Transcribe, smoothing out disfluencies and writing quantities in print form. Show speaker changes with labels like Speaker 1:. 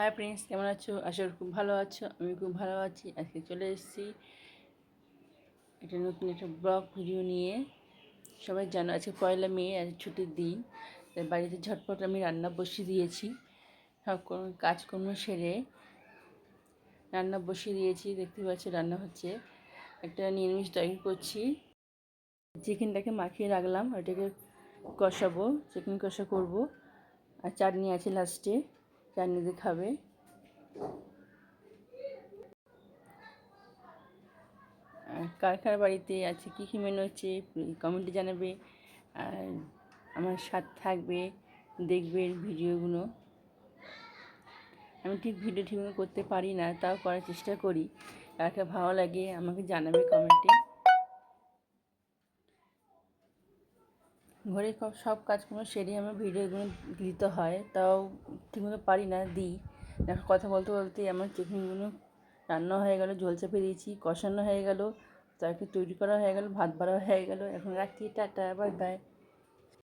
Speaker 1: Hi friends, কেমন আছো? আশা করি খুব ভালো আছো। আমি খুব ভালো আছি। আজকে চলে এসেছি একটা নতুন একটা ব্লগ ভিডিও নিয়ে। সবাই জানো আজকে 1 মে, আজ ছুটির দিন। তাই বাড়িতে ঝটপট আমি রান্না বসিয়ে দিয়েছি। সব কাজকর্ম সেরে রান্না বসিয়ে দিয়েছি। দেখতে পাচ্ছি রান্না হচ্ছে। একটা নিরামিষ তরকারি করছি। চিকেনটাকে মাখিয়ে রাখলাম, ওইটাকে কষাবো, চিকেন কষা করব। আর চাটনি আছে লাস্টে, চাটনি দিয়ে খাবে। কার কার বাড়িতে আছে কী কী মেনু হচ্ছে কমেন্টে জানাবে। আর আমার সাথে থাকবে, দেখবে ভিডিওগুলো। আমি ভিডিও ঠিকমতো করতে পারি না, তাও করার চেষ্টা করি। কার কার ভালো লাগে আমাকে জানাবে কমেন্টে। ঘরে সব কাজকর্ম সেরে আমার ভিডিওগুলো দিতে হয়, তাও ঠিকমতো পারি না, দিই। এখন কথা বলতে বলতে আমার চিকেনগুলো রান্না হয়ে গেল, ঝোল চাপে দিয়েছি, কষানো হয়ে গেল, তরকারি তৈরি করা হয়ে গেল, ভাত বাড়া হয়ে গেল। এখন রাখি, টাটা, বাই বাই।